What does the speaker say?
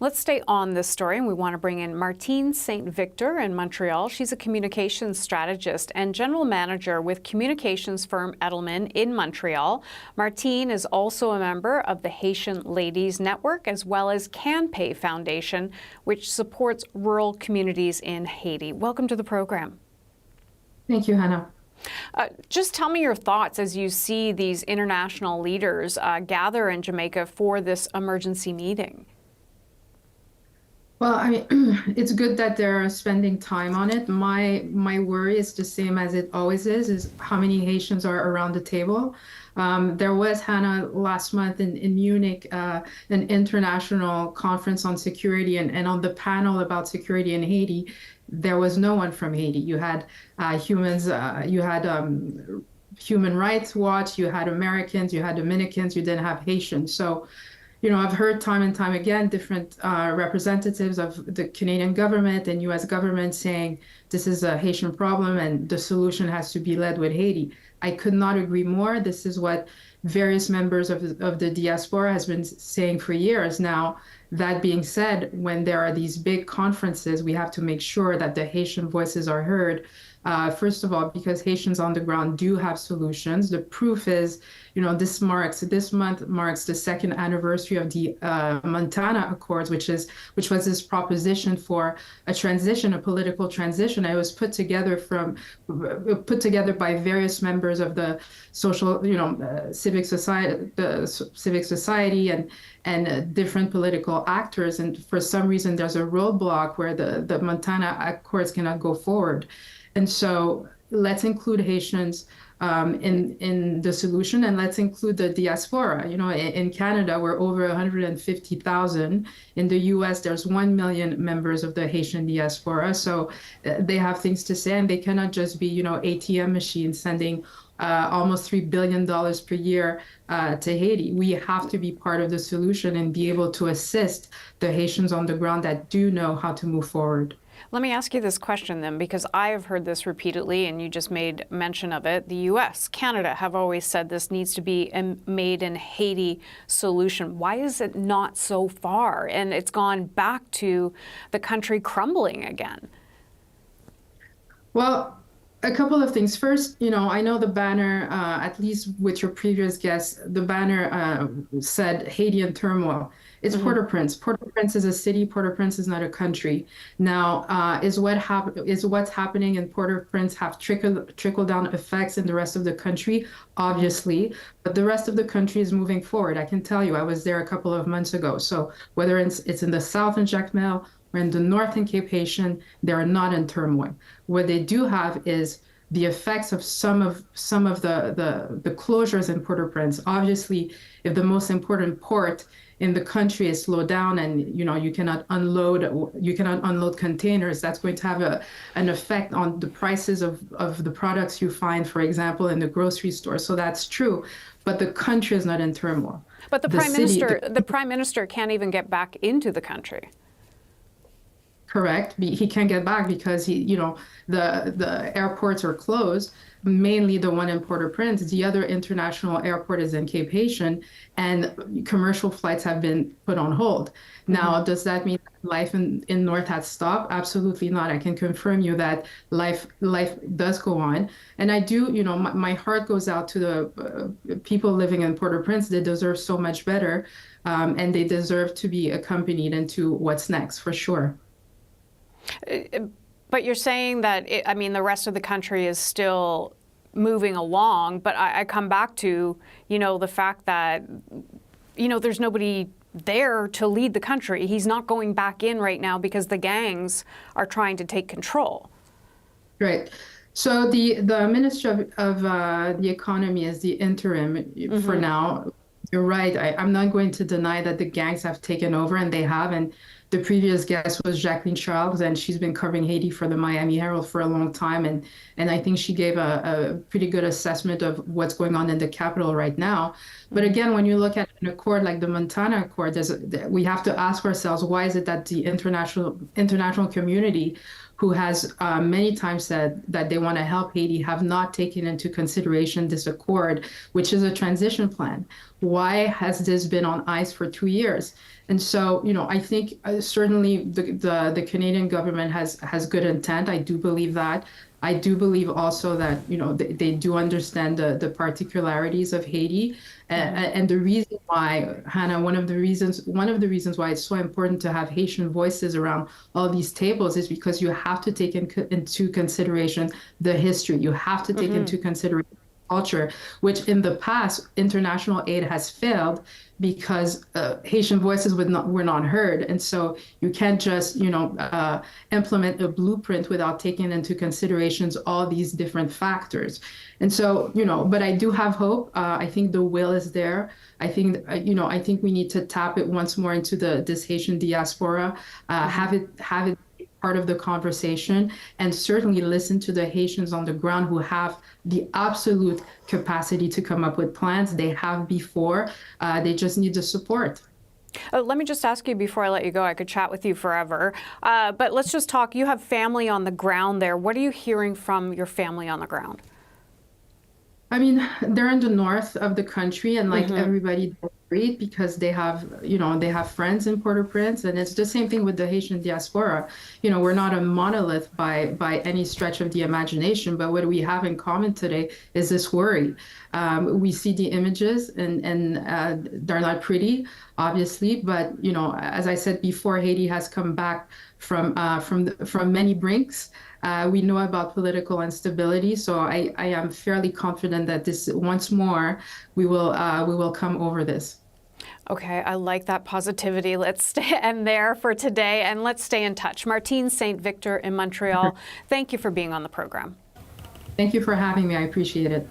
Let's stay on this story, and we want to bring in Martine St-Victor in Montreal. She's a communications strategist and general manager with communications firm Edelman in Montreal. Martine is also a member of the Haitian Ladies Network, as well as CanPay Foundation, which supports rural communities in Haiti. Welcome to the program. Thank you, Hannah. Just tell me your thoughts as you see these international leaders gather in Jamaica for this emergency meeting. Well, I mean, it's good that they're spending time on it. My worry is the same as it always is how many Haitians are around the table. There was, Hannah, last month in Munich, an international conference on security, and on the panel about security in Haiti, there was no one from Haiti. You had Human Rights Watch, you had Americans, you had Dominicans, you didn't have Haitians. So, I've heard time and time again different representatives of the Canadian government and U.S. government saying this is a Haitian problem and the solution has to be led with Haiti. I could not agree more. This is what various members of the diaspora has been saying for years now. That being said, when there are these big conferences, we have to make sure that the Haitian voices are heard. First of all, because Haitians on the ground do have solutions. The proof is, this month marks the second anniversary of the Montana Accords, which was this proposition for a political transition. It was put together by various members of the social, civic society and different political actors. And for some reason, there's a roadblock where the Montana Accords cannot go forward. And so let's include Haitians in the solution, and let's include the diaspora. In Canada, we're over 150,000. In the US, there's 1 million members of the Haitian diaspora. So they have things to say, and they cannot just be, ATM machines sending almost $3 billion per year to Haiti. We have to be part of the solution and be able to assist the Haitians on the ground that do know how to move forward. Let me ask you this question then, because I have heard this repeatedly, and you just made mention of it. The U.S., Canada have always said this needs to be a made in Haiti solution. Why is it not so far? And it's gone back to the country crumbling again. Well, a couple of things. First, I know the banner, at least with your previous guest, the banner said Haiti in turmoil. It's Port-au-Prince. Port-au-Prince is a city. Port-au-Prince is not a country. Now, is what's happening in Port-au-Prince have trickle-down effects in the rest of the country? Obviously, but the rest of the country is moving forward. I can tell you, I was there a couple of months ago. So whether it's in the south in Jacmel or in the north in Cape Haitian, they are not in turmoil. What they do have is the effects of some of the closures in Port-au-Prince. Obviously, if the most important port in the country is slowed down and you cannot unload containers, that's going to have an effect on the prices of the products you find, for example, in the grocery store. So that's true, but the country is not in turmoil. But the prime minister can't even get back into the country. Correct. He can't get back because the airports are closed, mainly the one in Port-au-Prince. The other international airport is in Cape Haitian, and commercial flights have been put on hold. Now, does that mean life in North has stopped? Absolutely not. I can confirm you that life does go on. And I do, my heart goes out to the people living in Port-au-Prince. They deserve so much better, and they deserve to be accompanied into what's next, for sure. But you're saying that, the rest of the country is still moving along, but I come back to, the fact that, there's nobody there to lead the country. He's not going back in right now because the gangs are trying to take control. Right. So the Minister of the Economy is the interim for now. You're right. I'm not going to deny that the gangs have taken over, and they have. And the previous guest was Jacqueline Charles, and she's been covering Haiti for the Miami Herald for a long time. And I think she gave a pretty good assessment of what's going on in the capital right now. But again, when you look at an accord like the Montana Accord, we have to ask ourselves, why is it that the international community, who has many times said that they want to help Haiti, have not taken into consideration this accord, which is a transition plan? Why has this been on ice for 2 years? And so, I think certainly the Canadian government has good intent. I do believe that. I do believe also that, they do understand the particularities of Haiti. And the reason why, Hannah, one of the reasons why it's so important to have Haitian voices around all these tables is because you have to take into consideration the history. You have to take into consideration culture, which in the past, international aid has failed because Haitian voices were not heard. And so you can't just, implement a blueprint without taking into considerations all these different factors. And so, but I do have hope. I think the will is there. I think, I think we need to tap it once more into this Haitian diaspora, have it part of the conversation, and certainly listen to the Haitians on the ground who have the absolute capacity to come up with plans. They have before. They just need the support. Let me just ask you before I let you go, I could chat with you forever, but let's just talk. You have family on the ground there. What are you hearing from your family on the ground? I mean, they're in the north of the country, and like everybody, because they have, they have friends in Port-au-Prince, and it's the same thing with the Haitian diaspora. We're not a monolith by any stretch of the imagination, but what we have in common today is this worry. We see the images, and they're not pretty, obviously, but as I said before, Haiti has come back from many brinks. We know about political instability, so I am fairly confident that this once more we will come over this. Okay, I like that positivity. Let's end there for today, and let's stay in touch. Martine St-Victor in Montreal, thank you for being on the program. Thank you for having me. I appreciate it.